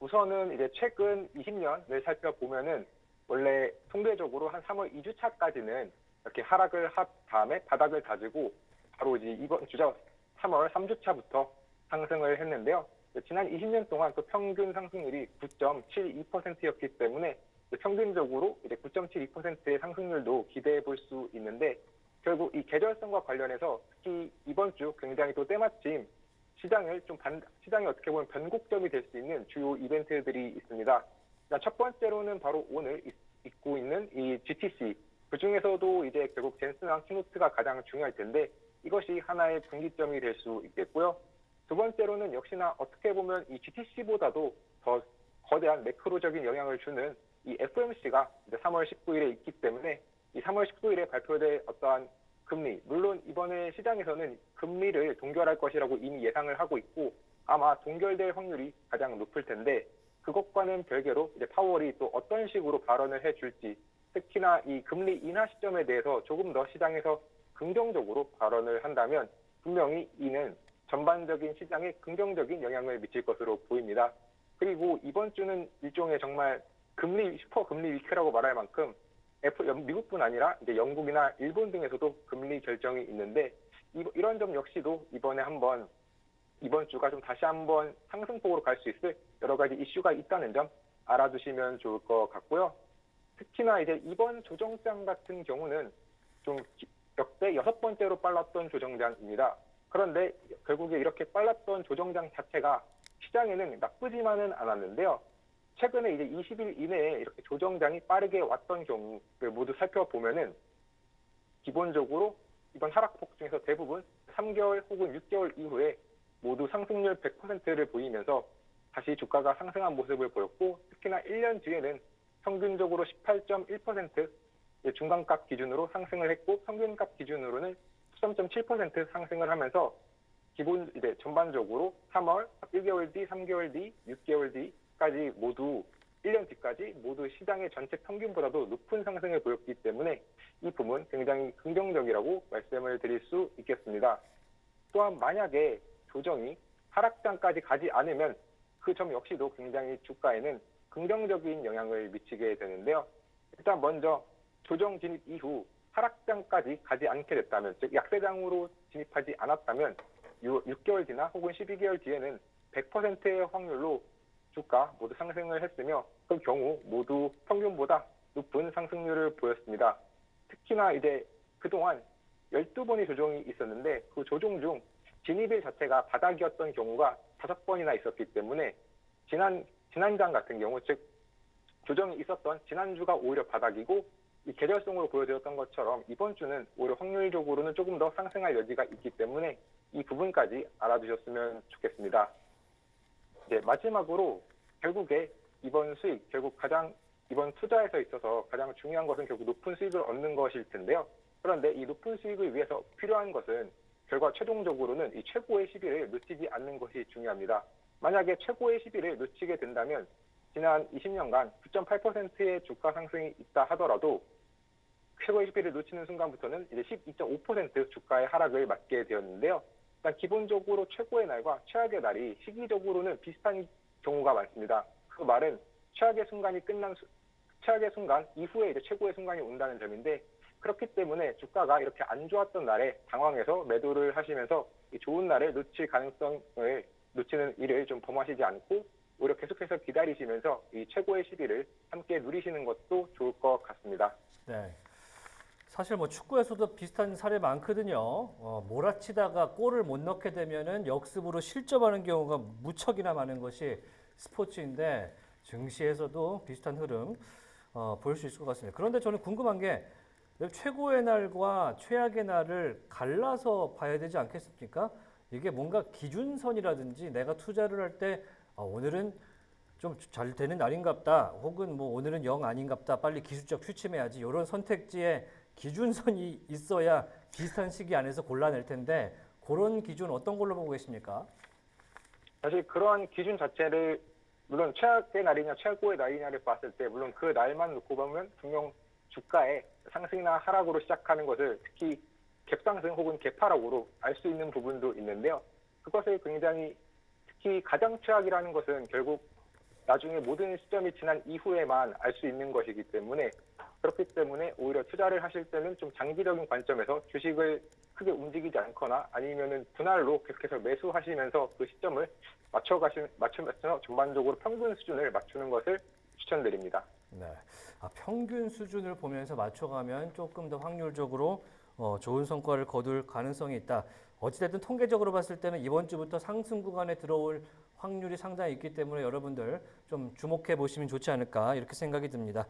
우선은 이제 최근 20년을 살펴보면은 원래 통계적으로 한 3월 2주차까지는 이렇게 하락을 한 다음에 바닥을 다지고 바로 이제 이번 주죠. 3월 3주차부터 상승을 했는데요. 지난 20년 동안 그 평균 상승률이 9.72%였기 때문에 평균적으로 이제 9.72%의 상승률도 기대해 볼 수 있는데 결국 이 계절성과 관련해서 특히 이번 주 굉장히 또 때마침 시장이 어떻게 보면 변곡점이 될 수 있는 주요 이벤트들이 있습니다. 첫 번째로는 바로 오늘 있고 있는 이 GTC. 그 중에서도 이제 결국 젠슨왕 키노트가 가장 중요할 텐데 이것이 하나의 분기점이 될 수 있겠고요. 두 번째로는 역시나 어떻게 보면 이 GTC보다도 더 거대한 매크로적인 영향을 주는 이 FOMC가 이제 3월 19일에 있기 때문에 이 3월 19일에 발표될 어떠한 금리, 물론 이번에 시장에서는 금리를 동결할 것이라고 이미 예상을 하고 있고 아마 동결될 확률이 가장 높을 텐데 그것과는 별개로 이제 파월이 또 어떤 식으로 발언을 해줄지 특히나 이 금리 인하 시점에 대해서 조금 더 시장에서 긍정적으로 발언을 한다면 분명히 이는 전반적인 시장에 긍정적인 영향을 미칠 것으로 보입니다. 그리고 이번 주는 일종의 정말 슈퍼 금리 위크라고 말할 만큼 미국뿐 아니라 이제 영국이나 일본 등에서도 금리 결정이 있는데 이런 점 역시도 이번 주가 좀 다시 한번 상승폭으로 갈 수 있을 여러 가지 이슈가 있다는 점 알아두시면 좋을 것 같고요. 특히나 이제 이번 조정장 같은 경우는 좀 역대 6번째로 빨랐던 조정장입니다. 그런데 결국에 이렇게 빨랐던 조정장 자체가 시장에는 나쁘지만은 않았는데요. 최근에 이제 20일 이내에 이렇게 조정장이 빠르게 왔던 경우를 모두 살펴보면은 기본적으로 이번 하락폭 중에서 대부분 3개월 혹은 6개월 이후에 모두 상승률 100%를 보이면서 다시 주가가 상승한 모습을 보였고 특히나 1년 뒤에는 평균적으로 18.1% 중간값 기준으로 상승을 했고 평균값 기준으로는 13.7% 상승을 하면서 기본 이제 전반적으로 3월, 1개월 뒤, 3개월 뒤, 6개월 뒤까지 모두 1년 뒤까지 모두 시장의 전체 평균보다도 높은 상승을 보였기 때문에 이 부분 굉장히 긍정적이라고 말씀을 드릴 수 있겠습니다. 또한 만약에 조정이 하락장까지 가지 않으면 그 점 역시도 굉장히 주가에는 긍정적인 영향을 미치게 되는데요. 일단 먼저 조정 진입 이후 하락장까지 가지 않게 됐다면, 즉 약세장으로 진입하지 않았다면 6개월 뒤나 혹은 12개월 뒤에는 100%의 확률로 주가 모두 상승을 했으며 그 경우 모두 평균보다 높은 상승률을 보였습니다. 특히나 이제 그동안 12번의 조정이 있었는데 그 조정 중 진입일 자체가 바닥이었던 경우가 5번이나 있었기 때문에 지난장 같은 경우, 즉 조정이 있었던 지난주가 오히려 바닥이고 이 계절성으로 보여드렸던 것처럼 이번 주는 오히려 확률적으로는 조금 더 상승할 여지가 있기 때문에 이 부분까지 알아두셨으면 좋겠습니다. 이제 마지막으로 결국에 이번 수익, 이번 투자에서 있어서 가장 중요한 것은 결국 높은 수익을 얻는 것일 텐데요. 그런데 이 높은 수익을 위해서 필요한 것은 결과 최종적으로는 이 최고의 시비를 놓치지 않는 것이 중요합니다. 만약에 최고의 시비를 놓치게 된다면 지난 20년간 9.8%의 주가 상승이 있다 하더라도 최고의 시비를 놓치는 순간부터는 이제 12.5% 주가의 하락을 맞게 되었는데요. 일단 기본적으로 최고의 날과 최악의 날이 시기적으로는 비슷한 경우가 많습니다. 그 말은 최악의 순간 이후에 이제 최고의 순간이 온다는 점인데 그렇기 때문에 주가가 이렇게 안 좋았던 날에 당황해서 매도를 하시면서 이 좋은 날을 놓칠 가능성을 놓치는 일을 좀 범하시지 않고 오히려 계속해서 기다리시면서 이 최고의 시기를 함께 누리시는 것도 좋을 것 같습니다. 네. 사실 뭐 축구에서도 비슷한 사례 많거든요. 몰아치다가 골을 못 넣게 되면은 역습으로 실점하는 경우가 무척이나 많은 것이 스포츠인데 증시에서도 비슷한 흐름 볼 수 있을 것 같습니다. 그런데 저는 궁금한 게 최고의 날과 최악의 날을 갈라서 봐야 되지 않겠습니까? 이게 뭔가 기준선이라든지 내가 투자를 할 때 오늘은 좀 잘 되는 날인갑다 혹은 뭐 오늘은 영 아닌갑다 빨리 기술적 취침해야지 이런 선택지에 기준선이 있어야 비슷한 시기 안에서 골라낼 텐데 그런 기준 어떤 걸로 보고 계십니까? 사실 그러한 기준 자체를 물론 최악의 날이냐 최고의 날이냐를 봤을 때 물론 그 날만 놓고 보면 분명 주가의 상승이나 하락으로 시작하는 것을 특히 갭상승 혹은 갭하락으로 알 수 있는 부분도 있는데요. 그것을 굉장히 특히 가장 최악이라는 것은 결국 나중에 모든 시점이 지난 이후에만 알 수 있는 것이기 때문에 그렇기 때문에 오히려 투자를 하실 때는 좀 장기적인 관점에서 주식을 크게 움직이지 않거나 아니면은 분할로 계속해서 매수하시면서 그 시점을 맞추면서 전반적으로 평균 수준을 맞추는 것을 추천드립니다. 네. 평균 수준을 보면서 맞춰가면 조금 더 확률적으로 좋은 성과를 거둘 가능성이 있다. 어찌됐든 통계적으로 봤을 때는 이번 주부터 상승 구간에 들어올 확률이 상당히 있기 때문에 여러분들 좀 주목해 보시면 좋지 않을까 이렇게 생각이 듭니다.